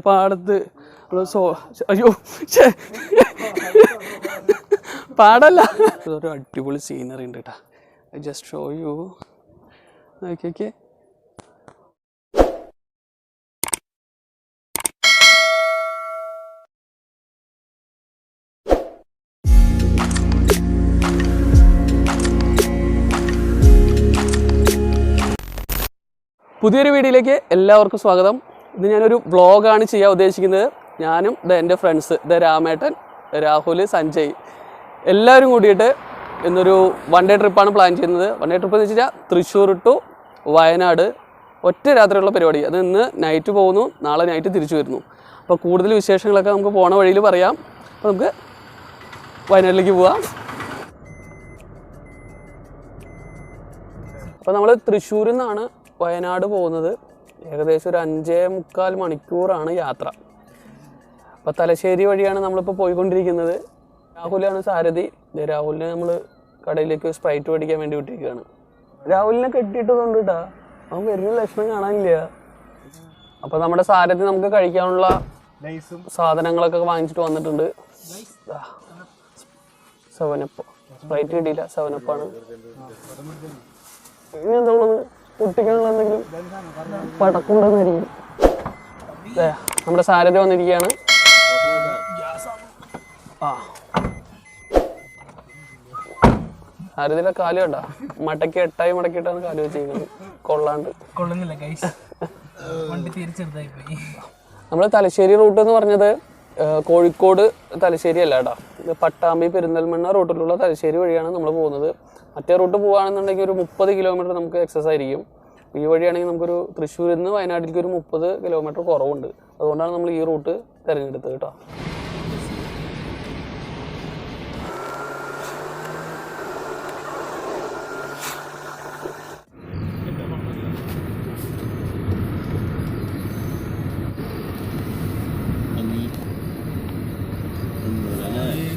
പാടത്ത് അയ്യോ പാടല്ല, ഒരു അടിപൊളി സീനറി ഉണ്ട് കേട്ടോ. I just show you. Okay പുതിയൊരു വീഡിയോയിലേക്ക് എല്ലാവർക്കും സ്വാഗതം. ഇത് ഞാനൊരു വ്ളോഗാണ് ചെയ്യാൻ ഉദ്ദേശിക്കുന്നത്. ഞാനും എൻ്റെ ഫ്രണ്ട്സ് രാമേട്ടൻ, രാഹുൽ, സഞ്ജയ് എല്ലാവരും കൂടിയിട്ട് ഇന്നൊരു വൺ ഡേ ട്രിപ്പാണ് പ്ലാൻ ചെയ്യുന്നത്. വൺ ഡേ ട്രിപ്പ് എന്ന് വെച്ച് കഴിഞ്ഞാൽ തൃശ്ശൂർ ടു വയനാട് ഒറ്റ രാത്രിയുള്ള പരിപാടി. അത് ഇന്ന് നൈറ്റ് പോകുന്നു, നാളെ നൈറ്റ് തിരിച്ചു വരുന്നു. അപ്പോൾ കൂടുതൽ വിശേഷങ്ങളൊക്കെ നമുക്ക് പോണ വഴിയിൽ പറയാം. അപ്പോൾ നമുക്ക് വയനാട്ടിലേക്ക് പോവാം. അപ്പോൾ നമ്മൾ തൃശ്ശൂരിൽ നിന്നാണ് വയനാട് പോകുന്നത്. ഏകദേശം ഒരു 5.25 മണിക്കൂറാണ് യാത്ര. അപ്പോൾ തലശ്ശേരി വഴിയാണ് നമ്മളിപ്പോൾ പോയിക്കൊണ്ടിരിക്കുന്നത്. രാഹുലാണ് സാരഥി. രാഹുലിനെ നമ്മൾ കടയിലേക്ക് സ്പ്രൈറ്റ് മേടിക്കാൻ വേണ്ടി വിട്ടിരിക്കുകയാണ്. രാഹുലിനെ കെട്ടിയിട്ടതുകൊണ്ട് കേട്ടാ അവൻ വരുന്ന ലക്ഷണം കാണാനില്ല. അപ്പോൾ നമ്മുടെ സാരഥി നമുക്ക് കഴിക്കാനുള്ള സാധനങ്ങളൊക്കെ വാങ്ങിച്ചിട്ട് വന്നിട്ടുണ്ട്. 7up, സ്പ്രൈറ്റ് കിട്ടിയില്ല, 7up. ഇനി എന്താ ഉള്ളത്? കുട്ടികളുള്ള എന്തെങ്കിലും പടക്കുണ്ടെന്നായിരിക്കും. നമ്മുടെ സാരഥി വന്നിരിക്കുകയാണ്. സാരഥിയുടെ കാല് കണ്ട മടക്കി 8 മടക്കിയിട്ടാണ് കാല് വെച്ചിരിക്കുന്നത്. കൊള്ളാണ്ട് നമ്മൾ തലശ്ശേരി റൂട്ട് എന്ന് പറഞ്ഞത് കോഴിക്കോട് തലശ്ശേരി അല്ല കേട്ടോ, പട്ടാമ്പി പെരിന്തൽമണ്ണ റൂട്ടിലുള്ള തലശ്ശേരി വഴിയാണ് നമ്മൾ പോകുന്നത്. മറ്റേ റൂട്ട് പോകുകയാണെന്നുണ്ടെങ്കിൽ ഒരു 30 കിലോമീറ്റർ നമുക്ക് എക്സസ് ആയിരിക്കും. ഈ വഴിയാണെങ്കിൽ നമുക്കൊരു തൃശ്ശൂരിൽ നിന്ന് വയനാട്ടിലേക്ക് ഒരു 30 കിലോമീറ്റർ കുറവുണ്ട്. അതുകൊണ്ടാണ് നമ്മൾ ഈ റൂട്ട് തിരഞ്ഞെടുത്തത് കേട്ടോ.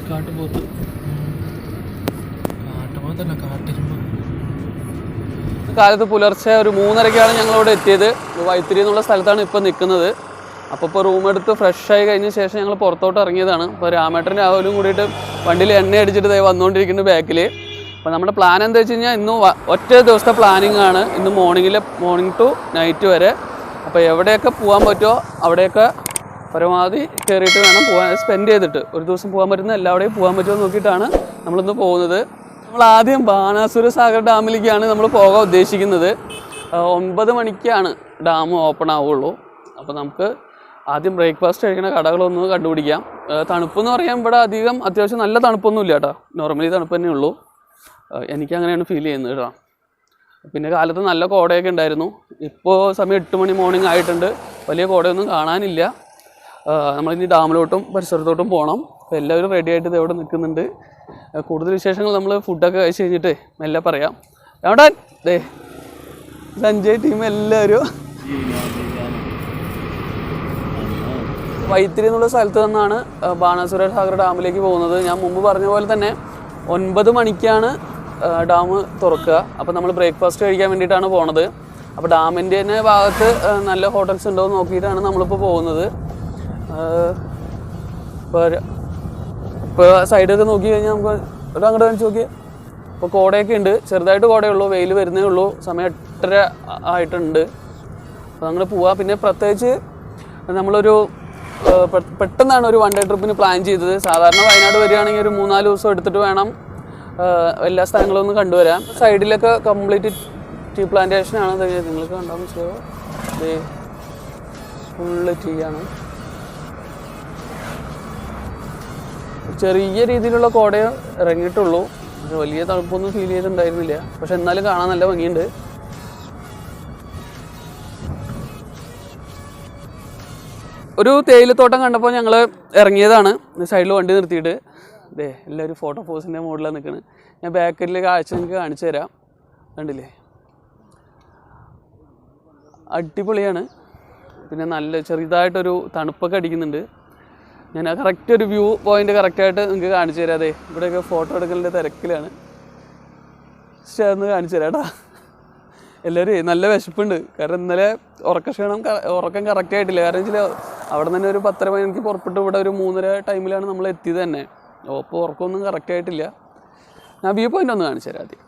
കാട്ടുപോത്ത് കാലത്ത് പുലർച്ചെ ഒരു 3:30-ക്കാണ് ഞങ്ങളിവിടെ എത്തിയത്. വൈത്തിരി എന്നുള്ള സ്ഥലത്താണ് ഇപ്പോൾ നിൽക്കുന്നത്. അപ്പോൾ റൂം എടുത്ത് ഫ്രഷ് ആയി കഴിഞ്ഞ ശേഷം ഞങ്ങൾ പുറത്തോട്ട് ഇറങ്ങിയതാണ്. അപ്പോൾ രാമേട്ടൻ രാഹുലും കൂടിയിട്ട് വണ്ടിയിൽ എണ്ണ അടിച്ചിട്ട് വന്നുകൊണ്ടിരിക്കുന്ന ബാക്കിൽ. അപ്പോൾ നമ്മുടെ പ്ലാൻ എന്താ വെച്ച് കഴിഞ്ഞാൽ ഇന്ന് ഒറ്റ ദിവസത്തെ പ്ലാനിങ് ആണ്. ഇന്ന് മോർണിംഗ് ടു നൈറ്റ് വരെ. അപ്പോൾ എവിടെയൊക്കെ പോകാൻ പറ്റുമോ അവിടെയൊക്കെ പരമാവധി കയറിയിട്ട് വേണം പോകാൻ. സ്പെൻഡ് ചെയ്തിട്ട് ഒരു ദിവസം പോകാൻ പറ്റുന്ന എല്ലാവിടെയും പോകാൻ പറ്റുമോ നോക്കിയിട്ടാണ് നമ്മളിന്ന് പോകുന്നത്. നമ്മൾ ആദ്യം ബാണാസുര സാഗർ ഡാമിലേക്കാണ് നമ്മൾ പോകാൻ ഉദ്ദേശിക്കുന്നത്. 9 മണിക്കാണ് ഡാം ഓപ്പൺ ആവുള്ളൂ. അപ്പോൾ നമുക്ക് ആദ്യം ബ്രേക്ക്ഫാസ്റ്റ് കഴിക്കുന്ന കടകളൊന്ന് കണ്ടുപിടിക്കാം. തണുപ്പെന്ന് പറയാൻ ഇവിടെ അത്യാവശ്യം നല്ല തണുപ്പൊന്നും ഇല്ല കേട്ടോ. നോർമലി തണുപ്പ് തന്നെ ഉള്ളൂ. എനിക്കങ്ങനെയാണ് ഫീൽ ചെയ്യുന്നത് കേട്ടോ. പിന്നെ കാലത്ത് നല്ല കോടയൊക്കെ ഉണ്ടായിരുന്നു. ഇപ്പോൾ സമയം 8 മണി മോർണിംഗ് ആയിട്ടുണ്ട്. വലിയ കോടയൊന്നും കാണാനില്ല. നമ്മളിനി ഡാമിലോട്ടും പരിസരത്തോട്ടും പോകണം. അപ്പോൾ എല്ലാവരും റെഡി ആയിട്ട് ഇത് എവിടെ നിൽക്കുന്നുണ്ട്. കൂടുതൽ വിശേഷങ്ങൾ നമ്മൾ ഫുഡൊക്കെ കഴിച്ച് കഴിഞ്ഞിട്ട് മെല്ലെ പറയാം. എവിടെ സഞ്ജയ് ടീം എല്ലാവരും വൈത്തിരി എന്നുള്ള സ്ഥലത്ത് നിന്നാണ് ബാണാസുര സാഗർ ഡാമിലേക്ക് പോകുന്നത്. ഞാൻ മുമ്പ് പറഞ്ഞ പോലെ തന്നെ 9 മണിക്കാണ് ഡാം തുറക്കുക. അപ്പോൾ നമ്മൾ ബ്രേക്ക്ഫാസ്റ്റ് കഴിക്കാൻ വേണ്ടിയിട്ടാണ് പോണത്. അപ്പോൾ ഡാമിൻ്റെ തന്നെ ഭാഗത്ത് നല്ല ഹോട്ടൽസ് ഉണ്ടോ എന്ന് നോക്കിയിട്ടാണ് നമ്മളിപ്പോൾ പോകുന്നത്. ഇപ്പോൾ സൈഡൊക്കെ നോക്കി കഴിഞ്ഞാൽ നമുക്ക് അങ്ങോട്ട് കാണിച്ച് നോക്കിയാൽ ഇപ്പോൾ കോടയൊക്കെ ഉണ്ട്. ചെറുതായിട്ട് കോടയുള്ളൂ, വെയിൽ വരുന്നേ ഉള്ളൂ. സമയം 8:30 ആയിട്ടുണ്ട്. അപ്പോൾ നമ്മൾ പോവാം. പിന്നെ പ്രത്യേകിച്ച് നമ്മളൊരു പെട്ടെന്നാണ് ഒരു വൺ ഡേ ട്രിപ്പിന് പ്ലാൻ ചെയ്തത്. സാധാരണ വയനാട് വരികയാണെങ്കിൽ ഒരു 3-4 ദിവസം എടുത്തിട്ട് വേണം എല്ലാ സ്ഥലങ്ങളും ഒന്ന് കണ്ടുവരാം. സൈഡിലൊക്കെ കംപ്ലീറ്റ് ടീ പ്ലാന്റേഷനാണ്. നിങ്ങൾക്ക് കണ്ടാൽ മനസ്സിലാവും, ഇത് ഫുള്ള് ടീ ആണ്. ചെറിയ രീതിയിലുള്ള കോടയെ ഇറങ്ങിയിട്ടുള്ളൂ. വലിയ തണുപ്പൊന്നും ഫീൽ ചെയ്തിട്ടുണ്ടായിരുന്നില്ല. പക്ഷെ എന്നാലും കാണാൻ നല്ല ഭംഗിയുണ്ട്. ഒരു തേയിലത്തോട്ടം കണ്ടപ്പോൾ ഞങ്ങൾ ഇറങ്ങിയതാണ്. സൈഡിൽ വണ്ടി നിർത്തിയിട്ട് എല്ലാവരും ഫോട്ടോ പോസിൻ്റെ മോഡിലാണ് നിൽക്കുന്നത്. ഞാൻ ബാക്കിൽ കാഴ്ച നിങ്ങൾക്ക് കാണിച്ചു തരാം. കണ്ടില്ലേ, അടിപൊളിയാണ്. പിന്നെ നല്ല ചെറുതായിട്ടൊരു തണുപ്പൊക്കെ അടിക്കുന്നുണ്ട്. ഞാൻ കറക്റ്റ് ഒരു വ്യൂ പോയിന്റ് കറക്റ്റായിട്ട് നിങ്ങൾക്ക് കാണിച്ചു തരാം. അതെ ഇവിടെയൊക്കെ ഫോട്ടോ എടുക്കലിൻ്റെ തിരക്കിലാണ്. ചേർന്ന് കാണിച്ചു തരാം കേട്ടോ. എല്ലാവരും നല്ല വിശപ്പുണ്ട്. കാരണം ഇന്നലെ ഉറക്കം കറക്റ്റായിട്ടില്ല. കാരണം വെച്ചാൽ അവിടെ തന്നെ ഒരു 10:30 മണിക്ക് പുറപ്പെട്ട് ഇവിടെ ഒരു 3:30 ടൈമിലാണ് നമ്മൾ എത്തിയത് തന്നെ. അപ്പോൾ ഉറക്കമൊന്നും കറക്റ്റായിട്ടില്ല. ഞാൻ വ്യൂ പോയിന്റ് ഒന്ന് കാണിച്ചു തരാം ആദ്യം.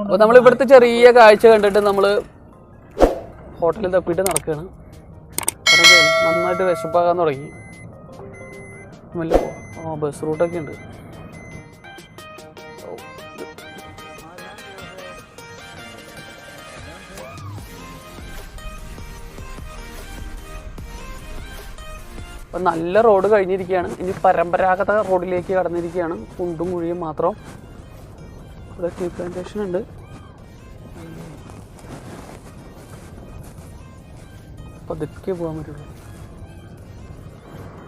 അപ്പോൾ നമ്മൾ ഇവിടുത്തെ ചെറിയ കാഴ്ച കണ്ടിട്ട് നമ്മൾ ഹോട്ടലിൽ തപ്പിയിട്ട് നടക്കുകയാണ്. നന്നായിട്ട് വിശപ്പാകാൻ തുടങ്ങി. ബസ് റൂട്ടൊക്കെ ഉണ്ട്. അപ്പം നല്ല റോഡ് കഴിഞ്ഞിരിക്കുകയാണ്. ഇനി പരമ്പരാഗത റോഡിലേക്ക് കടന്നിരിക്കുകയാണ്. കുണ്ടും കുഴിയും മാത്രം. ഇവിടെ ടീ പ്ലാന്റേഷൻ ഉണ്ട്. പതുക്കെ പോകാൻ പറ്റുള്ളൂ.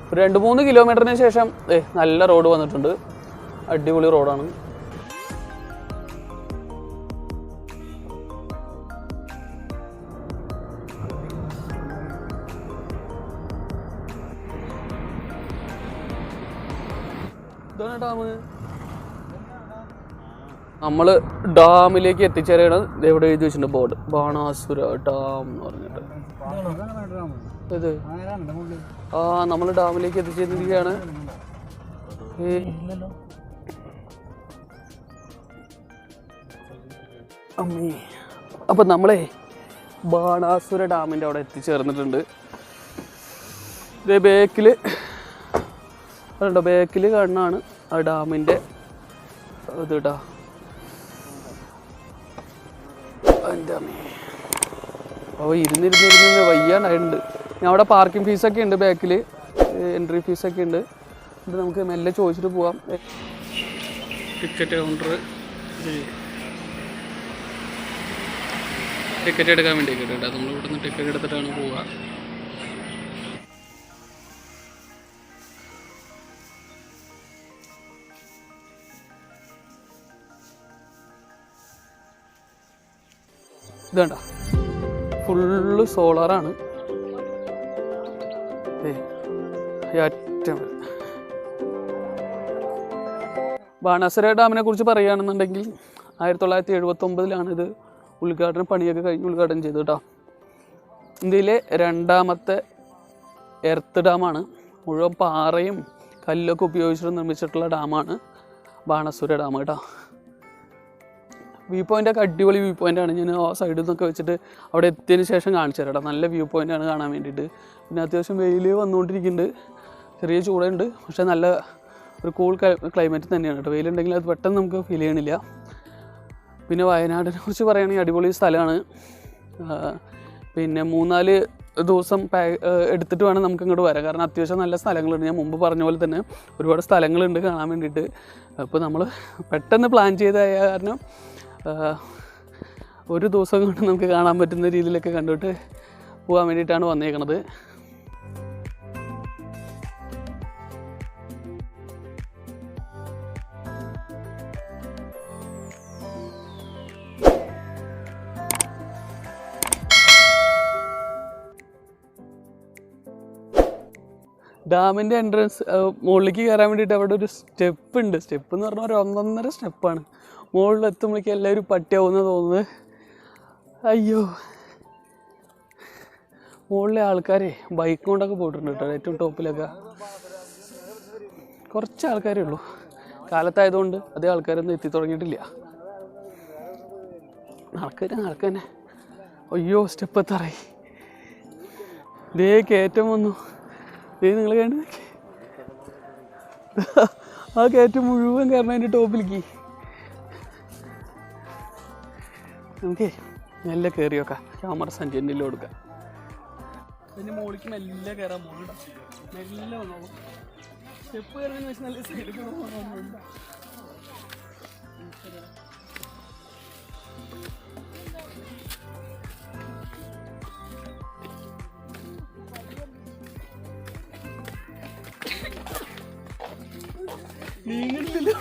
ഒരു 2-3 കിലോമീറ്ററിന് ശേഷം നല്ല റോഡ് വന്നിട്ടുണ്ട്. അടിപൊളി റോഡാണ്. ഇതാണ് ഡാം. നമ്മൾ ഡാമിലേക്ക് എത്തിച്ചേരാണ്. എവിടെ എഴുതി വെച്ചിട്ടുണ്ട് ബോർഡ്, ബാണാസുര ഡാം എന്ന് പറഞ്ഞിട്ട്. ഇത് നമ്മൾ ഡാമിലേക്ക് എത്തിച്ചേർന്നിരിക്കുകയാണ്. അപ്പം നമ്മളെ ബാണാസുര ഡാമിൻ്റെ അവിടെ എത്തിച്ചേർന്നിട്ടുണ്ട്. ഇത് ബേക്കിൽ കാണുന്നതാണ് ആ ഡാമിൻ്റെ ഇത് കേട്ടോ. അപ്പോൾ ഇരുന്നിരുന്ന് വയ്യാണ്ടായിട്ടുണ്ട്. ഞാൻ അവിടെ പാർക്കിംഗ് ഫീസൊക്കെ ഉണ്ട്, ബാക്കിൽ എൻട്രി ഫീസൊക്കെ ഉണ്ട്. ഇത് നമുക്ക് മെല്ലെ ചോദിച്ചിട്ട് പോവാം. ടിക്കറ്റ് കൗണ്ടർ, ടിക്കറ്റ് എടുക്കാൻ വേണ്ടി കേട്ടോ. നമ്മൾ ഇവിടെ നിന്ന് ടിക്കറ്റ് എടുത്തിട്ടാണ് പോവുക. ഇതണ്ട ഫുള്ള് സോളാറാണ്. ബാണാസുര ഡാമിനെ കുറിച്ച് പറയുകയാണെന്നുണ്ടെങ്കിൽ 1979 ഇത് പണിയൊക്കെ കഴിഞ്ഞ് ഉദ്ഘാടനം ചെയ്തു കേട്ടോ. ഇന്ത്യയിലെ 2ാമത്തെ എർത്ത് ഡാമാണ്. മുഴുവൻ പാറയും കല്ലൊക്കെ ഉപയോഗിച്ചിട്ട് നിർമ്മിച്ചിട്ടുള്ള ഡാമാണ് ബാണാസുര ഡാം കേട്ടോ. വ്യൂ പോയിൻ്റൊക്കെ അടിപൊളി വ്യൂ പോയിൻ്റാണ്. ഞാൻ ആ സൈഡിൽ നിന്നൊക്കെ വെച്ചിട്ട് അവിടെ എത്തിയതിന് ശേഷം കാണിച്ചു തരാം. നല്ല വ്യൂ പോയിൻ്റാണ് കാണാൻ വേണ്ടിയിട്ട്. പിന്നെ അത്യാവശ്യം വെയിൽ വന്നുകൊണ്ടിരിക്കുന്നുണ്ട്. ചെറിയ ചൂടുണ്ട്, പക്ഷേ നല്ല ഒരു കൂൾ ക്ലൈമറ്റ് തന്നെയാണ് കേട്ടോ. വെയിലുണ്ടെങ്കിൽ അത് പെട്ടെന്ന് നമുക്ക് ഫീൽ ചെയ്യണില്ല. പിന്നെ വയനാടിനെ കുറിച്ച് പറയുകയാണെങ്കിൽ അടിപൊളി സ്ഥലമാണ്. പിന്നെ 3-4 ദിവസം എടുത്തിട്ട് വേണം നമുക്ക് ഇങ്ങോട്ട് വരാം. കാരണം അത്യാവശ്യം നല്ല സ്ഥലങ്ങളുണ്ട്. ഞാൻ മുമ്പ് പറഞ്ഞ പോലെ തന്നെ ഒരുപാട് സ്ഥലങ്ങളുണ്ട് കാണാൻ വേണ്ടിയിട്ട്. അപ്പോൾ നമ്മൾ പെട്ടെന്ന് പ്ലാൻ ചെയ്തായ കാരണം ഒരു ദിവസം കൊണ്ട് നമുക്ക് കാണാൻ പറ്റുന്ന രീതിയിലൊക്കെ കണ്ടിട്ട് പോകാൻ വേണ്ടിയിട്ടാണ് വന്നേക്കണത്. ഡാമിൻ്റെ എൻട്രൻസ് മുകളിലേക്ക് കയറാൻ വേണ്ടിയിട്ട് അവിടെ ഒരു സ്റ്റെപ്പ് ഉണ്ട്. സ്റ്റെപ്പ് എന്ന് പറഞ്ഞാൽ ഒരു 1.5 സ്റ്റെപ്പാണ്. മുകളിലെത്തുമ്പോഴേക്കും എല്ലാവരും പട്ടിയാവുമെന്ന് തോന്നുന്നത്. അയ്യോ, മുകളിലെ ആൾക്കാരെ ബൈക്ക് കൊണ്ടൊക്കെ പോയിട്ടുണ്ട് കേട്ടോ. ഏറ്റവും ടോപ്പിലൊക്കെ കുറച്ച് ആൾക്കാരേ ഉള്ളൂ. കാലത്തായതുകൊണ്ട് അതേ ആൾക്കാരൊന്നും എത്തി തുടങ്ങിയിട്ടില്ല. നടക്കന്നെ. അയ്യോ, സ്റ്റെപ്പ് എത്താറായി. ദേ കയറ്റം വന്നു. നിങ്ങൾ കണ്ടു ആ കയറ്റം മുഴുവൻ കാരണം അതിൻ്റെ ടോപ്പിലേക്ക്. നമുക്കേ നല്ല കയറി വെക്കാം. ക്യാമറ സെൻറ്റിനിൽ കൊടുക്കാം. അതിൻ്റെ മുകളിലേക്ക് മെല്ലെ കയറാൻ പോകുന്നുണ്ടോ, മെല്ലെ വന്നോളൂ. സ്റ്റെപ്പ് കയറുന്നതെന്ന് വെച്ചാൽ നല്ല സൈഡിൽ കൂടെ പോകുന്നുണ്ടോ. നീങ്ങുന്നില്ല.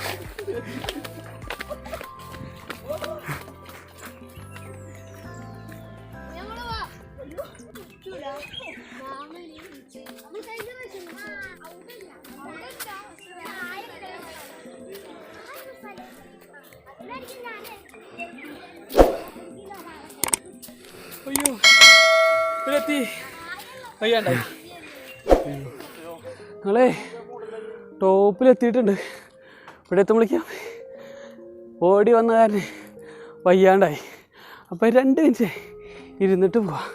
അയ്യോ ഇവിടെത്തി വയ്യാണ്ടായി. ഞങ്ങളെ ടോപ്പിലെത്തിയിട്ടുണ്ട്. ഇവിടെ എത്തുമ്പോഴേക്കും ഓടി വന്ന കാരണം വയ്യാണ്ടായി. അപ്പം 2 മിനിറ്റ് ഇരുന്നിട്ട് പോവാം.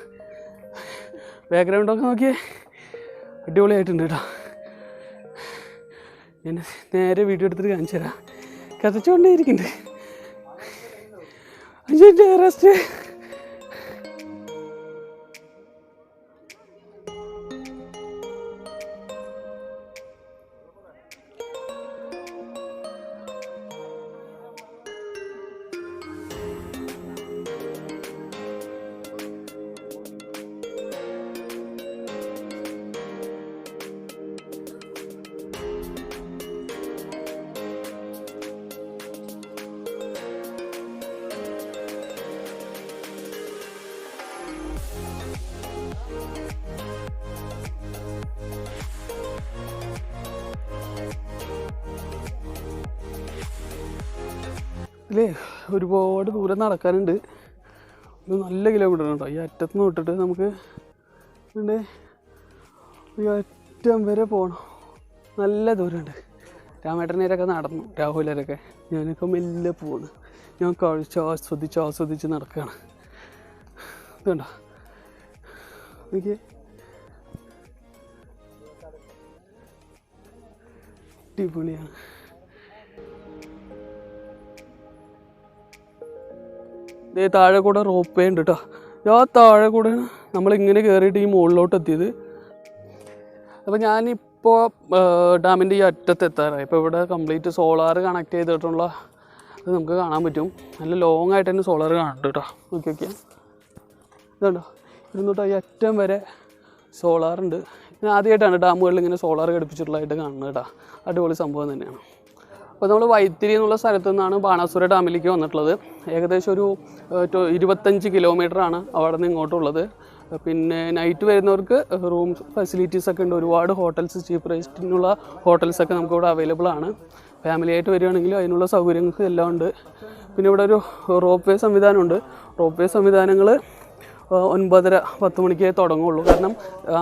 ബാക്ക്ഗ്രൗണ്ടൊക്കെ നോക്കിയേ അടിപൊളിയായിട്ടുണ്ട് കേട്ടോ. ഞാൻ നേരെ വീഡിയോ എടുത്തിട്ട് കാണിച്ചു തരാം. കഥച്ചുകൊണ്ടേ ഇരിക്കുന്നുണ്ട്. 5 മിനിറ്റ് റെസ്റ്റ്. ഇതിലേ ഒരുപാട് ദൂരം നടക്കാനുണ്ട്. ഇത് നല്ല കിലോമീറ്റർ ഉണ്ടോ. ഈ അറ്റത്തുനിന്ന് വിട്ടിട്ട് നമുക്ക് ഉണ്ട് ഈ അറ്റം വരെ പോകണം. നല്ല ദൂരമുണ്ട്. രാമേട്ടനേരൊക്കെ നടന്നു, രാഹുലരൊക്കെ. ഞാനൊക്കെ മെല്ലെ പോകുന്നു. ഞാൻ കഴിച്ച് ആസ്വദിച്ച് നടക്കുകയാണ്. ഇതുണ്ടോ എനിക്ക് അടിപൊളിയാണ്. ഇതേ താഴെ കൂടെ റോപ്പ് വേ ഉണ്ട് കേട്ടോ. ആ താഴെ കൂടെയാണ് നമ്മളിങ്ങനെ കയറിയിട്ട് ഈ മുകളിലോട്ട് എത്തിയത്. അപ്പോൾ ഞാനിപ്പോൾ ഡാമിൻ്റെ ഈ അറ്റത്ത് എത്താറായി. ഇപ്പോൾ ഇവിടെ കംപ്ലീറ്റ് സോളാർ കണക്ട് ചെയ്തിട്ടുള്ള അത് നമുക്ക് കാണാൻ പറ്റും. നല്ല ലോങ് ആയിട്ട് തന്നെ സോളാർ കാണുന്നുണ്ട് കേട്ടോ. നോക്കി ഇതുണ്ടോ, ഇരുന്നിട്ട് ഈ അറ്റം വരെ സോളാറുണ്ട്. ഞാൻ ആദ്യമായിട്ടാണ് ഡാമുകളിൽ ഇങ്ങനെ സോളാർ ഘടിപ്പിച്ചിട്ടുള്ളതായിട്ട് കാണുന്നത് കേട്ടോ. അടിപൊളി സംഭവം തന്നെയാണ്. അപ്പോൾ നമ്മൾ വൈത്തിരി എന്നുള്ള സ്ഥലത്തു നിന്നാണ് ബാണാസുര ഡാമിലേക്ക് വന്നിട്ടുള്ളത്. ഏകദേശം ഒരു 25 കിലോമീറ്ററാണ് അവിടെ നിന്ന് ഇങ്ങോട്ടുള്ളത്. പിന്നെ നൈറ്റ് വരുന്നവർക്ക് റൂം ഫെസിലിറ്റീസൊക്കെ ഉണ്ട്. ഒരുപാട് ഹോട്ടൽസ്, ചീപ്പ് റേറ്റിനുള്ള ഹോട്ടൽസൊക്കെ നമുക്കിവിടെ അവൈലബിൾ ആണ്. ഫാമിലി ആയിട്ട് വരികയാണെങ്കിൽ അതിനുള്ള സൗകര്യങ്ങൾക്ക് എല്ലാം ഉണ്ട്. പിന്നെ ഇവിടെ ഒരു റോപ്പ് വേ സംവിധാനമുണ്ട്. റോപ്പ് വേ സംവിധാനങ്ങൾ 9:30-10 മണിക്കേ തുടങ്ങുള്ളൂ. കാരണം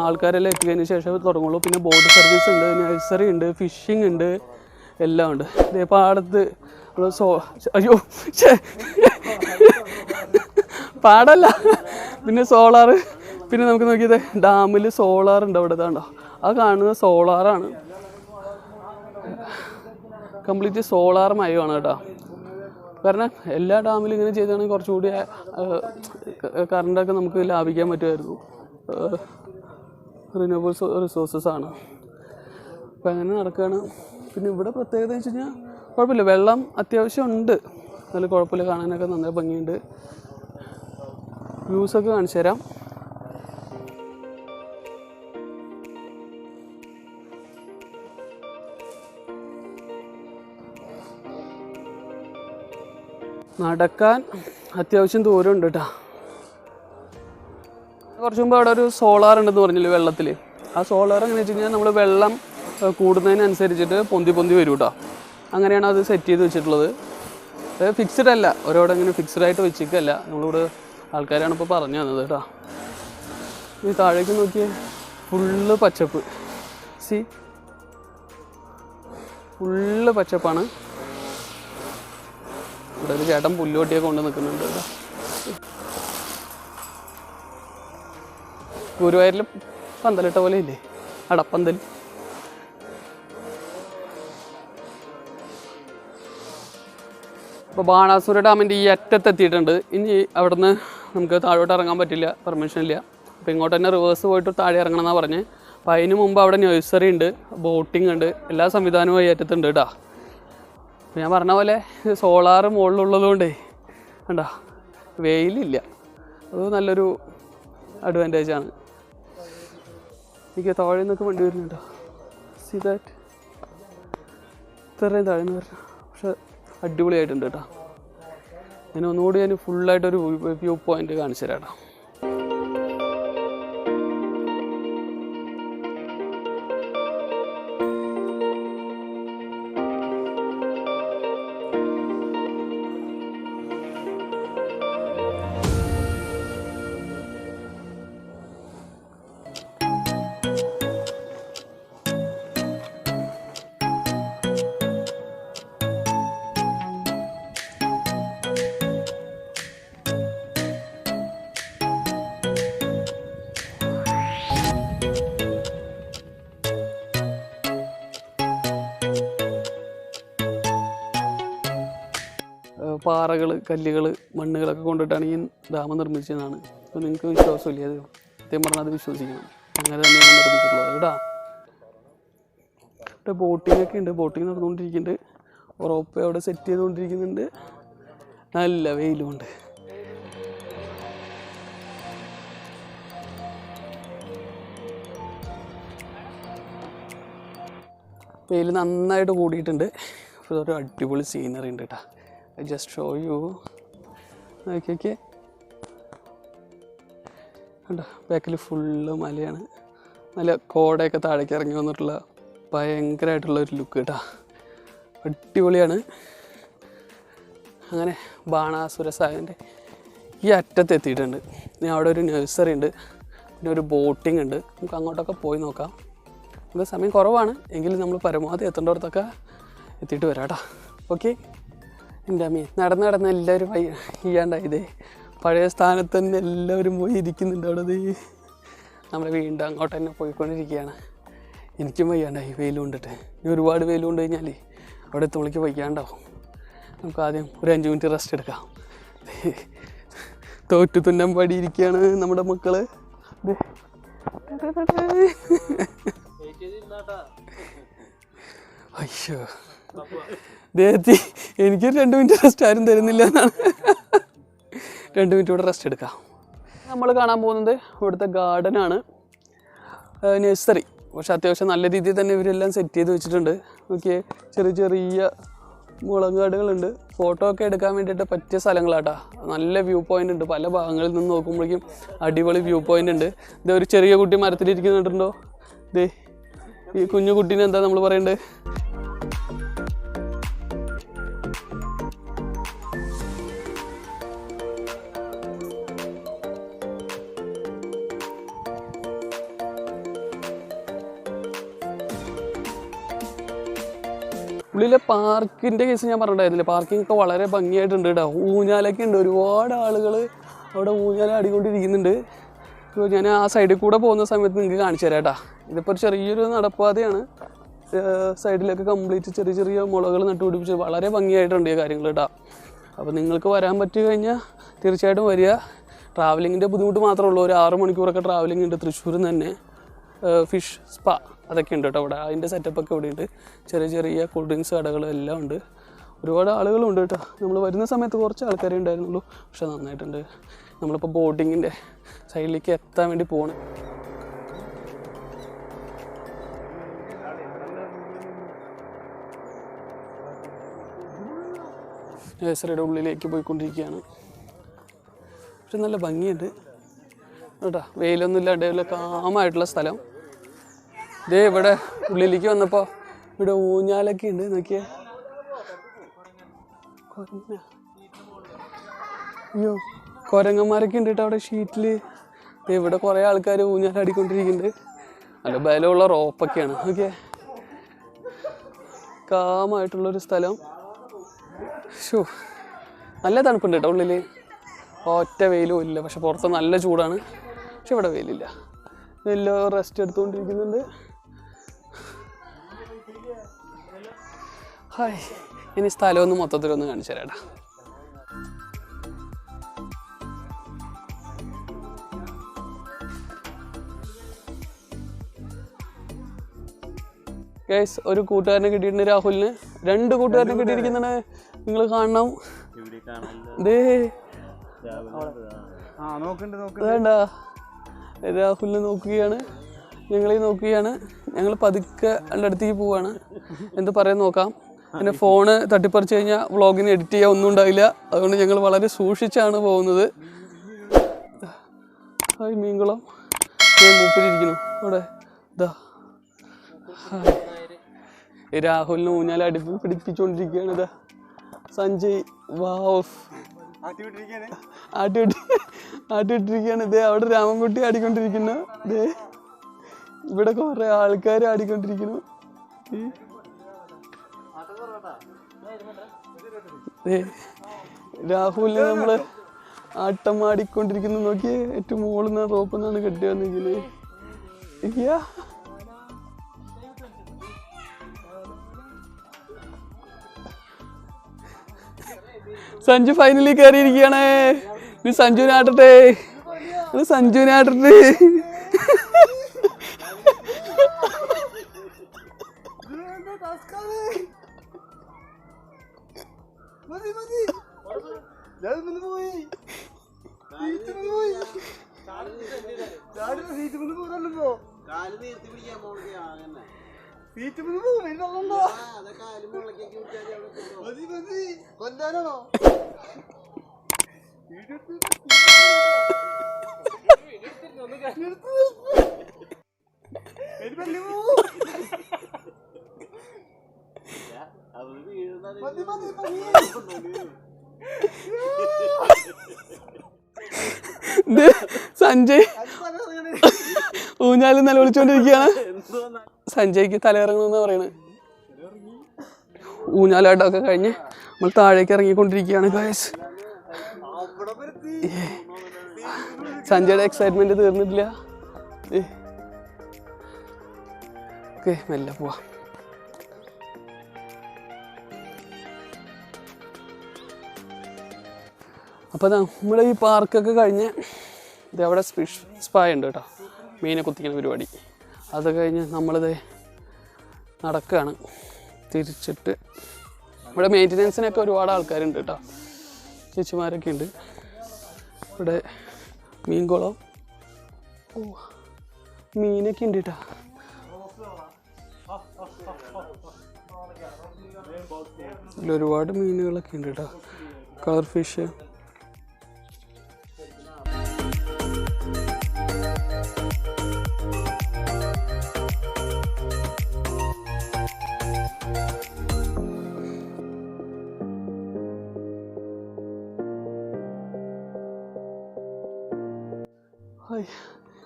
ആൾക്കാരെല്ലാം എത്തിയതിന് ശേഷം തുടങ്ങുള്ളൂ. പിന്നെ ബോട്ട് സർവീസ് ഉണ്ട്, നഴ്സറി ഉണ്ട്, ഫിഷിംഗ് ഉണ്ട്, എല്ലാം ഉണ്ട്. ഇതേ പാടത്ത് അയ്യോ പാടല്ല, പിന്നെ സോളാറ്. പിന്നെ നമുക്ക് നോക്കിയത് ഡാമിൽ സോളാർ ഉണ്ട്. അവിടെ ഇതാണ്ടോ, ആ കാണുന്നത് സോളാറാണ്. കംപ്ലീറ്റ് സോളാർ മയമാണ് കേട്ടോ. കാരണം എല്ലാ ഡാമിലും ഇങ്ങനെ ചെയ്താണെങ്കിൽ കുറച്ചുകൂടി കറണ്ടൊക്കെ നമുക്ക് ലാഭിക്കാൻ പറ്റുമായിരുന്നു. റിന്യൂവബിൾ റിസോഴ്സസ് ആണ്. അപ്പം അങ്ങനെ നടക്കുകയാണ്. പിന്നെ ഇവിടെ പ്രത്യേകത എന്ന് വെച്ച് കഴിഞ്ഞാൽ കുഴപ്പമില്ല, വെള്ളം അത്യാവശ്യം ഉണ്ട്, നല്ല കുഴപ്പമില്ല, കാണാനൊക്കെ നന്നായി ഭംഗിയുണ്ട്. വ്യൂസൊക്കെ കാണിച്ചു തരാം. നടക്കാൻ അത്യാവശ്യം ദൂരമുണ്ട് കേട്ടോ. കുറച്ച് മുമ്പ് അവിടെ ഒരു സോളാർ ഉണ്ടെന്ന് പറഞ്ഞില്ലേ വെള്ളത്തിൽ. ആ സോളാർ എങ്ങനെ വെച്ച് കഴിഞ്ഞാൽ നമ്മൾ വെള്ളം കൂടുന്നതിനനുസരിച്ചിട്ട് പൊന്തി വരും കേട്ടോ. അങ്ങനെയാണ് അത് സെറ്റ് ചെയ്ത് വെച്ചിട്ടുള്ളത്. ഫിക്സ്ഡ് അല്ല, ഓരോടെ ഇങ്ങനെ ഫിക്സ്ഡായിട്ട് വെച്ചിരിക്കല്ല. നമ്മളിവിടെ ആൾക്കാരാണ് ഇപ്പോൾ പറഞ്ഞു തന്നത് കേട്ടോ. ഈ താഴേക്ക് നോക്കിയേ, ഫുള്ള് പച്ചപ്പ്. ഫുള്ള് പച്ചപ്പാണ്. ഇവിടെ ഒരു ചേട്ടൻ പുല്ലുവട്ടിയൊക്കെ കൊണ്ട് നിൽക്കുന്നുണ്ട് കേട്ടോ. ഗുരുവായൂരിൽ പന്തലിട്ട പോലെ ഇല്ലേ, അടപ്പന്തൽ. ഇപ്പോൾ ബാണാസുര ഡാമിൻ്റെ ഈ അറ്റത്തെത്തിയിട്ടുണ്ട്. ഇനി അവിടെ നിന്ന് നമുക്ക് താഴോട്ട് ഇറങ്ങാൻ പറ്റില്ല, പെർമിഷൻ ഇല്ല. അപ്പോൾ ഇങ്ങോട്ട് തന്നെ റിവേഴ്സ് പോയിട്ട് താഴെ ഇറങ്ങണം എന്നാണ് പറഞ്ഞത്. അപ്പോൾ അതിന് മുമ്പ് അവിടെ നഴ്സറി ഉണ്ട്, ബോട്ടിംഗ് ഉണ്ട്, എല്ലാ സംവിധാനവും ഏറ്റെടുത്തുണ്ട് കേട്ടോ. ഞാൻ പറഞ്ഞ പോലെ സോളാർ മുകളിലുള്ളതുകൊണ്ടേ കണ്ടോ വെയിലില്ല, അത് നല്ലൊരു അഡ്വാൻറ്റേജാണ്. എനിക്ക് താഴെ നിന്നൊക്കെ വണ്ടി വരുന്നുണ്ടോ, സി ദാറ്റ്, ഇത്രയും താഴെ നിന്ന് വരണം. പക്ഷെ അടിപൊളിയായിട്ടുണ്ട് കേട്ടോ. ഒന്നുകൂടി ഞാൻ ഫുള്ളായിട്ടൊരു വ്യൂ പോയിന്റ് കാണിച്ചു തരാം കേട്ടോ. പാറകൾ, കല്ലുകൾ, മണ്ണുകളൊക്കെ കൊണ്ടിട്ടാണ് ഈ ഡാം നിർമ്മിച്ചതാണ്. അപ്പോൾ നിങ്ങൾക്ക് വിശ്വാസമില്ലേ? അത് സത്യം പറഞ്ഞാൽ അത് വിശ്വസിക്കണം, അങ്ങനെ തന്നെയാണ് നിർമ്മിച്ചിട്ടുള്ളത് കേട്ടോ. ഇവിടെ ബോട്ടിങ്ങൊക്കെ ഉണ്ട്, ബോട്ടിങ് നടന്നുകൊണ്ടിരിക്കുന്നുണ്ട്. റോപ്പ് അവിടെ സെറ്റ് ചെയ്തുകൊണ്ടിരിക്കുന്നുണ്ട്. നല്ല വെയിലുമുണ്ട്. വെയിൽ നന്നായിട്ട് കൂടിയിട്ടുണ്ട്. അപ്പോൾ ഒരു അടിപൊളി സീനറി ഉണ്ട് കേട്ടോ. I just show you. Okay കണ്ടോ, ബാക്കിൽ ഫുള്ള് മലയാണ്. നല്ല കോടയൊക്കെ താഴേക്ക് ഇറങ്ങി വന്നിട്ടുള്ള ഭയങ്കരമായിട്ടുള്ള ഒരു ലുക്ക് കേട്ടോ, അടിപൊളിയാണ്. അങ്ങനെ ബാണാസുര സാഗറിൻ്റെ ഈ അറ്റത്ത് എത്തിയിട്ടുണ്ട്. ഇനി അവിടെ ഒരു നഴ്സറി ഉണ്ട്, പിന്നെ ഒരു ബോട്ടിംഗ് ഉണ്ട്. നമുക്ക് അങ്ങോട്ടൊക്കെ പോയി നോക്കാം. നമുക്ക് സമയം കുറവാണ്, എങ്കിലും നമ്മൾ പരമാവധി എത്തേണ്ടടത്തൊക്കെ എത്തിയിട്ട് വരാം കേട്ടോ. ഓക്കെ, എൻ്റെ അമ്മേ നടന്ന് എല്ലാവരും ചെയ്യാണ്ടായതേ, പഴയ സ്ഥാനത്ത് തന്നെ എല്ലാവരും പോയി ഇരിക്കുന്നുണ്ട് അവിടെ. നമ്മൾ വീണ്ടും അങ്ങോട്ട് തന്നെ പോയിക്കൊണ്ടിരിക്കുകയാണ്. എനിക്കും വയ്യാണ്ടായി വെയിൽ കൊണ്ടിട്ട്. ഇനി ഒരുപാട് വെയിൽ കൊണ്ട് കഴിഞ്ഞാൽ അവിടെ തുള്ളിക്ക് വയ്യാണ്ടാവും. നമുക്ക് ആദ്യം ഒരു 5 മിനിറ്റ് റെസ്റ്റ് എടുക്കാം. തോറ്റു തുന്നം പാടിയിരിക്കുകയാണ് നമ്മുടെ മക്കള്. അയ്യോ ദേത്തി, എനിക്കൊരു 2 മിനിറ്റ് റെസ്റ്റ് ആരും തരുന്നില്ല എന്നാണ്. 2 മിനിറ്റ് കൂടെ റെസ്റ്റ് എടുക്കാം. നമ്മൾ കാണാൻ പോകുന്നത് ഇവിടുത്തെ ഗാർഡനാണ്, നഴ്സറി. പക്ഷെ അത്യാവശ്യം നല്ല രീതിയിൽ തന്നെ ഇവരെല്ലാം സെറ്റ് ചെയ്ത് വെച്ചിട്ടുണ്ട്. ഓക്കെ, ചെറിയ ചെറിയ മുളങ്കാടുകളുണ്ട്. ഫോട്ടോ ഒക്കെ എടുക്കാൻ വേണ്ടിയിട്ട് പറ്റിയ സ്ഥലങ്ങളാട്ടാ. നല്ല വ്യൂ പോയിൻ്റ് ഉണ്ട്, പല ഭാഗങ്ങളിൽ നിന്ന് നോക്കുമ്പോഴേക്കും അടിപൊളി വ്യൂ പോയിൻ്റ് ഉണ്ട്. ഇത് ഒരു ചെറിയ കുട്ടി മരത്തിലിരിക്കുന്നുണ്ടോ? ദേ ഈ കുഞ്ഞു കുട്ടീനെ എന്താ നമ്മൾ പറയേണ്ടത്? ഉള്ളിലെ പാർക്കിൻ്റെ കേസ് ഞാൻ പറഞ്ഞിട്ടുണ്ടായിരുന്നില്ല. പാർക്കിംഗ് ഒക്കെ വളരെ ഭംഗിയായിട്ടുണ്ട് കേട്ടോ. ഊഞ്ഞാലൊക്കെ ഉണ്ട്, ഒരുപാട് ആളുകൾ അവിടെ ഊഞ്ഞാല ആടിക്കൊണ്ടിരിക്കുന്നുണ്ട്. ഇപ്പോൾ ഞാൻ ആ സൈഡിൽ കൂടെ പോകുന്ന സമയത്ത് നിങ്ങൾക്ക് കാണിച്ചു തരാം കേട്ടോ. ഇതിപ്പോൾ ഒരു ചെറിയൊരു നടപ്പാതയാണ്. സൈഡിലൊക്കെ കംപ്ലീറ്റ് ചെറിയ ചെറിയ മുളകൾ നട്ടുപിടിപ്പിച്ച് വളരെ ഭംഗിയായിട്ടുണ്ട് ഈ കാര്യങ്ങൾ കേട്ടോ. അപ്പോൾ നിങ്ങൾക്ക് വരാൻ പറ്റി കഴിഞ്ഞാൽ തീർച്ചയായിട്ടും വരിക. ട്രാവലിങ്ങിൻ്റെ ബുദ്ധിമുട്ട് മാത്രമേ ഉള്ളൂ. ഒരു 6 മണിക്കൂറൊക്കെ ട്രാവലിംഗ് ഉണ്ട്. തൃശ്ശൂരിൽ തന്നെ ഫിഷ് സ്പാ അതൊക്കെ ഉണ്ട് കേട്ടോ ഇവിടെ. അതിൻ്റെ സെറ്റപ്പൊക്കെ ഇവിടെ ഉണ്ട്. ചെറിയ ചെറിയ കൂൾ ഡ്രിങ്ക്സ് കടകളും എല്ലാം ഉണ്ട്. ഒരുപാട് ആളുകളുണ്ട് കേട്ടോ. നമ്മൾ വരുന്ന സമയത്ത് കുറച്ച് ആൾക്കാരേ ഉണ്ടായിരുന്നുള്ളൂ, പക്ഷെ നന്നായിട്ടുണ്ട്. നമ്മളിപ്പോൾ ബോട്ടിങ്ങിൻ്റെ സൈഡിലേക്ക് എത്താൻ വേണ്ടി പോകണം. നഴ്സറിയുടെ ഉള്ളിലേക്ക് പോയിക്കൊണ്ടിരിക്കുകയാണ്. പക്ഷെ നല്ല ഭംഗിയുണ്ട് കേട്ടോ. വെയിലൊന്നും ഇല്ലാണ്ട് കാമായിട്ടുള്ള സ്ഥലം. ഇതേ ഇവിടെ ഉള്ളിലേക്ക് വന്നപ്പോൾ ഇവിടെ ഊഞ്ഞാലൊക്കെ ഉണ്ട്. നോക്കിയേ, അയ്യോ കുരങ്ങന്മാരൊക്കെ ഉണ്ട് കേട്ടോ അവിടെ ഷീറ്റിൽ. ഇവിടെ കുറേ ആൾക്കാർ ഊഞ്ഞാലാടിക്കൊണ്ടിരിക്കുന്നുണ്ട്. നല്ല ബലമുള്ള റോപ്പൊക്കെയാണ്. ഓക്കെ, കാമായിട്ടുള്ളൊരു സ്ഥലം. ഷോ നല്ല തണുപ്പുണ്ട് കേട്ടോ ഉള്ളിൽ. ഒറ്റ വെയിലും ഇല്ല, പക്ഷെ പുറത്ത് നല്ല ചൂടാണ്. പക്ഷെ ഇവിടെ വെയിലില്ല. എല്ലാം റെസ്റ്റ് എടുത്തുകൊണ്ടിരിക്കുന്നുണ്ട്. ഹായ്, ഇനി സ്ഥലമൊന്ന് മൊത്തത്തിലൊന്ന് കാണിച്ചു തരാം. ഗൈസ് ഒരു കൂട്ടുകാരനെ കിട്ടിയിട്ടുണ്ട് രാഹുലിന്. 2 കൂട്ടുകാരനെ കിട്ടിയിരിക്കുന്നതാണ്. നിങ്ങൾ കാണണം. വേണ്ട രാഹുലിനെ നോക്കുകയാണ്, ഞങ്ങളീ നോക്കുകയാണ്. ഞങ്ങൾ പതുക്കെ എൻ്റെ അടുത്തേക്ക് പോവാണ്. എന്ത് പറയാൻ നോക്കാം. എൻ്റെ ഫോണ് തട്ടിപ്പറിച്ച് കഴിഞ്ഞാൽ വ്ളോഗിന് എഡിറ്റ് ചെയ്യാൻ ഒന്നും ഉണ്ടാവില്ല. അതുകൊണ്ട് ഞങ്ങൾ വളരെ സൂക്ഷിച്ചാണ് പോകുന്നത്. ഹായ് മീൻകുളം മൂപ്പരിയ്ക്കുന്നു അവിടെ. ഇതാ രാഹുലിന് ഊഞ്ഞാൽ അടുപ്പ് പിടിപ്പിച്ചുകൊണ്ടിരിക്കുകയാണ്. ഇതാ സഞ്ജയ് വാവ് ആട്ടിവിട്ടിരിക്കുകയാണ്. ഇതേ അവിടെ രാമൻകുട്ടി ആടിക്കൊണ്ടിരിക്കുന്നു. ഇതേ ഇവിടെ കുറെ ആൾക്കാർ ആടിക്കൊണ്ടിരിക്കുന്നു. രാഹുലിനെ നമ്മള് ആട്ടം ആടിക്കൊണ്ടിരിക്കുന്നു. നോക്കിയേ, ഏറ്റവും മുകളിൽ നിന്ന് റോപ്പിൽ നിന്നാണ് കെട്ടി വന്നിരിക്കുന്നത്. സഞ്ജു ഫൈനലി കയറിയിരിക്കുകയാണ്. നീ സഞ്ജുവിനാട്ടട്ടെ, സഞ്ജുവിനാട്ടട്ടെ. സഞ്ജയ് ഊഞ്ഞാലും നിലവിളിച്ചോണ്ടിരിക്കുകയാണ്. സഞ്ജയ്ക്ക് തലയിറങ്ങണമെന്ന് പറയണത്. ഊഞ്ഞാലാട്ടമൊക്കെ കഴിഞ്ഞ് നമ്മൾ താഴേക്ക് ഇറങ്ങിക്കൊണ്ടിരിക്കുകയാണ് ഗൈസ്. സഞ്ജയുടെ എക്സൈറ്റ്മെന്റ് തീർന്നിട്ടില്ല. ഓക്കെ, മെല്ലെ പോവാ. അപ്പോൾ നമ്മുടെ ഈ പാർക്കൊക്കെ കഴിഞ്ഞ് ഇതവിടെ ഫിഷ് സ്പാ ഉണ്ട് കേട്ടോ, മീനെ കുത്തിക്കുന്ന പരിപാടി. അത് കഴിഞ്ഞ് നമ്മളിത് നടക്കുകയാണ് തിരിച്ചിട്ട്. ഇവിടെ മെയിൻ്റനൻസിനൊക്കെ ഒരുപാട് ആൾക്കാരുണ്ട് കേട്ടോ, ചേച്ചിമാരൊക്കെ ഉണ്ട്. ഇവിടെ മീൻകുളം, മീനൊക്കെ ഉണ്ട് കേട്ടോ. ഇതിലൊരുപാട് മീനുകളൊക്കെ ഉണ്ട് കേട്ടോ, കളർ ഫിഷ്.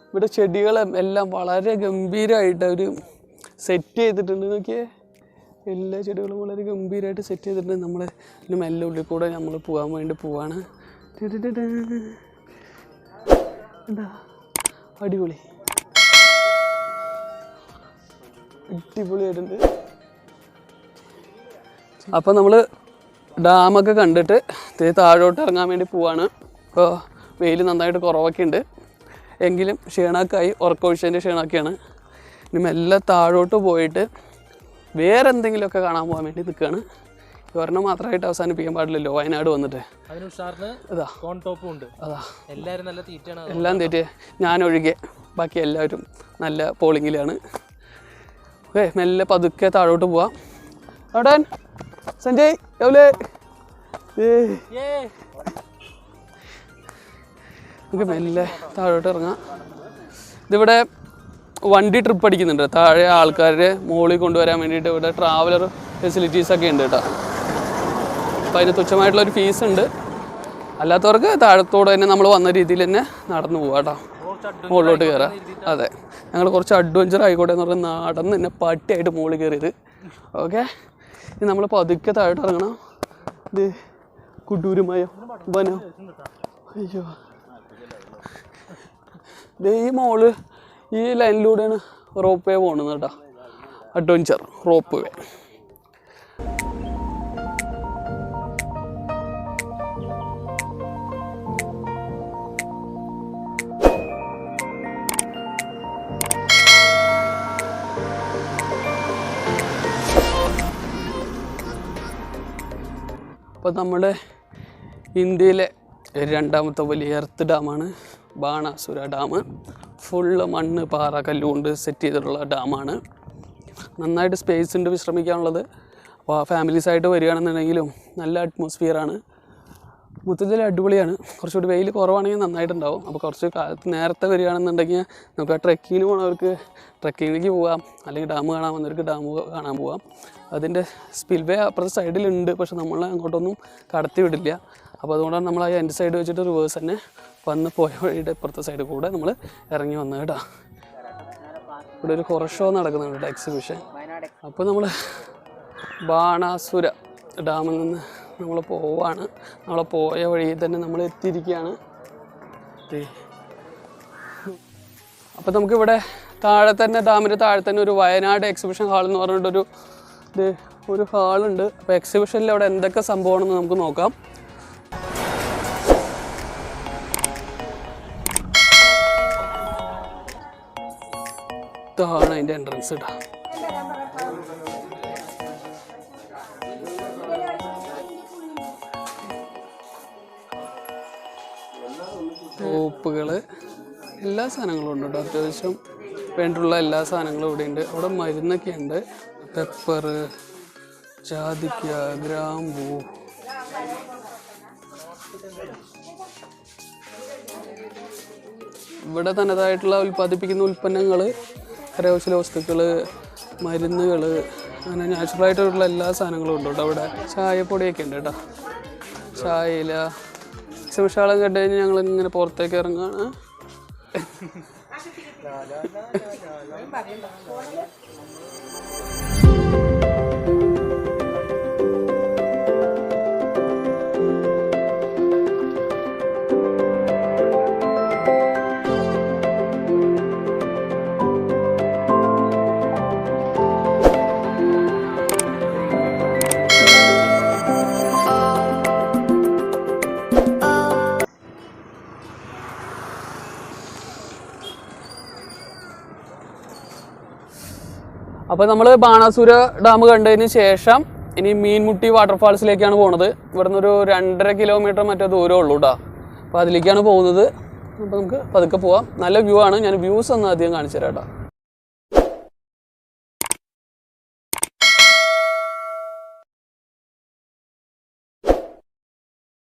ഇവിടെ ചെടികൾ എല്ലാം വളരെ ഗംഭീരമായിട്ട് അവർ സെറ്റ് ചെയ്തിട്ടുണ്ട്. നോക്കിയേ, എല്ലാ ചെടികളും വളരെ ഗംഭീരമായിട്ട് സെറ്റ് ചെയ്തിട്ടുണ്ട്. നമ്മൾ ഇതിന് മെല്ലെ ഉള്ളിൽ കൂടെ നമ്മൾ പോകാൻ വേണ്ടി പോവാണ്. എന്താ അടിപൊളി, അടിപൊളിയായിട്ടുണ്ട്. അപ്പം നമ്മൾ ഡാമൊക്കെ കണ്ടിട്ട് താഴോട്ട് ഇറങ്ങാൻ വേണ്ടി പോവാണ്. ഇപ്പോൾ വെയിൽ നന്നായിട്ട് കുറവൊക്കെ ഉണ്ട്, എങ്കിലും ക്ഷീണക്കായി, ഉറക്കമൊഴിച്ചതിൻ്റെ ക്ഷീണമൊക്കെയാണ്. ഇനി മെല്ലെ താഴോട്ട് പോയിട്ട് വേറെ എന്തെങ്കിലുമൊക്കെ കാണാൻ പോകാൻ വേണ്ടി നിൽക്കുകയാണ്. ഒരെണ്ണം മാത്രമായിട്ട് അവസാനിപ്പിക്കാൻ പാടില്ലല്ലോ വയനാട് വന്നിട്ട്. അതാ അതാ എല്ലാം തീറ്റ, ഞാനൊഴികെ ബാക്കി എല്ലാവരും നല്ല പോളിങ്ങിലാണ്. ഓക്കെ, മെല്ലെ പതുക്കെ താഴോട്ട് പോവാം. അവിടെ സഞ്ജയ് എവിടെ? നമുക്ക് മെല്ലെ താഴോട്ട് ഇറങ്ങാം. ഇതിവിടെ വണ്ടി ട്രിപ്പ് അടിക്കുന്നുണ്ട്, താഴെ ആൾക്കാരെ മുകളിൽ കൊണ്ടുവരാൻ വേണ്ടിയിട്ട്. ഇവിടെ ട്രാവലർ ഫെസിലിറ്റീസൊക്കെ ഉണ്ട് കേട്ടോ. അപ്പോൾ അതിന് തുച്ഛമായിട്ടുള്ളൊരു ഫീസ് ഉണ്ട്. അല്ലാത്തവർക്ക് താഴത്തോടെ തന്നെ നമ്മൾ വന്ന രീതിയിൽ തന്നെ നടന്നു പോകാം കേട്ടോ, മുകളിലോട്ട് കയറാം. അതെ, ഞങ്ങൾ കുറച്ച് അഡ്വഞ്ചർ ആയിക്കോട്ടെ എന്ന് പറഞ്ഞാൽ നടന്ന് തന്നെ പട്ടിയായിട്ട് മുകളിൽ കയറിയത്. ഓക്കെ, ഇനി നമ്മൾ പതുക്കെ താഴോട്ട് ഇറങ്ങണം. ഇത് കുട്ടൂരുമായ വനം. അയ്യോ, ഈ മോള് ഈ ലൈനിലൂടെയാണ് റോപ്പ് വേ പോകുന്നത് കേട്ടോ, അഡ്വഞ്ചർ റോപ്പ് വേ. അപ്പോൾ നമ്മുടെ ഇന്ത്യയിലെ രണ്ടാമത്തെ വലിയ എർത്ത് ഡാമാണ് ബാണാസുര ഡാം. ഫുള്ള് മണ്ണ് പാറ കല്ലുകൊണ്ട് സെറ്റ് ചെയ്തിട്ടുള്ള ഡാമാണ്. നന്നായിട്ട് സ്പേസ് ഉണ്ട് വിശ്രമിക്കാനുള്ളത്. അപ്പോൾ ഫാമിലീസായിട്ട് വരികയാണെന്നുണ്ടെങ്കിലും നല്ല അറ്റ്മോസ്ഫിയറാണ്. മൊത്തത്തിൽ അടിപൊളിയാണ്. കുറച്ചുകൂടി വെയിൽ കുറവാണെങ്കിൽ നന്നായിട്ടുണ്ടാവും. അപ്പോൾ കുറച്ച് കാലത്ത് നേരത്തെ വരികയാണെന്നുണ്ടെങ്കിൽ നമുക്ക് ആ ട്രെക്കിങ്ങിന് പോകണവർക്ക് ട്രെക്കിങ്ങിലേക്ക് പോകാം, അല്ലെങ്കിൽ ഡാം കാണാൻ വന്നവർക്ക് ഡാം കാണാൻ പോകാം. അതിൻ്റെ സ്പിൽവേ അപ്പുറത്തെ സൈഡിലുണ്ട്, പക്ഷെ നമ്മൾ അങ്ങോട്ടൊന്നും കടത്തി വിടില്ല. അപ്പോൾ അതുകൊണ്ടാണ് നമ്മൾ ആ എൻ്റെ സൈഡ് വെച്ചിട്ട് റിവേഴ്സ് തന്നെ വന്ന് പോയ വഴിയുടെ ഇപ്പുറത്തെ സൈഡിൽ കൂടെ നമ്മൾ ഇറങ്ങി വന്നത് കേട്ടോ. ഇവിടെ ഒരു ഹൊറർ ഷോ നടക്കുന്നുണ്ട് കേട്ടോ, എക്സിബിഷൻ. അപ്പോൾ നമ്മൾ ബാണാസുര ഡാമിൽ നിന്ന് നമ്മൾ പോവാണ്. നമ്മൾ പോയ വഴിയിൽ തന്നെ നമ്മൾ എത്തിയിരിക്കുകയാണ്. അപ്പോൾ നമുക്കിവിടെ താഴെ തന്നെ ഡാമിൻ്റെ താഴെ തന്നെ ഒരു വയനാട് എക്സിബിഷൻ ഹാൾ എന്ന് പറഞ്ഞിട്ടൊരു ഒരു ഹാളുണ്ട്. അപ്പോൾ എക്സിബിഷനിൽ അവിടെ എന്തൊക്കെ സംഭവമാണെന്ന് നമുക്ക് നോക്കാം. ഇതാണ് അതിൻ്റെ എൻട്രൻസ് ഇടാ. സോപ്പുകൾ, എല്ലാ സാധനങ്ങളും ഉണ്ട് കേട്ടോ. അത്യാവശ്യം വേണ്ടിയുള്ള എല്ലാ സാധനങ്ങളും ഇവിടെ ഉണ്ട്. അവിടെ മരുന്നൊക്കെ ഉണ്ട്. പെപ്പർ, ജാതിക്ക, ഗ്രാമ്പൂ, ഇവിടെ തനതായിട്ടുള്ള ഉൽപ്പാദിപ്പിക്കുന്ന ഉൽപ്പന്നങ്ങൾ, കരകൗശല വസ്തുക്കൾ, മരുന്നുകൾ, അങ്ങനെ നാച്ചുറലായിട്ടുള്ള എല്ലാ സാധനങ്ങളും ഉണ്ട് കേട്ടോ. അവിടെ ചായപ്പൊടിയൊക്കെ ഉണ്ട് കേട്ടോ. ചായയില എക്സിബിഷാളം കണ്ടു കഴിഞ്ഞാൽ ഞങ്ങൾ ഇങ്ങനെ പുറത്തേക്ക് ഇറങ്ങുകയാണ്. അപ്പോൾ നമ്മൾ ബാണാസുര ഡാം കണ്ടതിന് ശേഷം ഇനി മീൻമുട്ടി വാട്ടർഫാൾസിലേക്കാണ് പോകുന്നത്. ഇവിടെ നിന്നൊരു 2.5 കിലോമീറ്റർ മറ്റേ ദൂരമേ ഉള്ളൂ കേട്ടോ. അപ്പോൾ അതിലേക്കാണ് പോകുന്നത്. അപ്പോൾ നമുക്ക് പതുക്കെ പോവാം. നല്ല വ്യൂ ആണ്. ഞാൻ വ്യൂസ് ഒന്ന് അധികം കാണിച്ചു തരാം കേട്ടോ.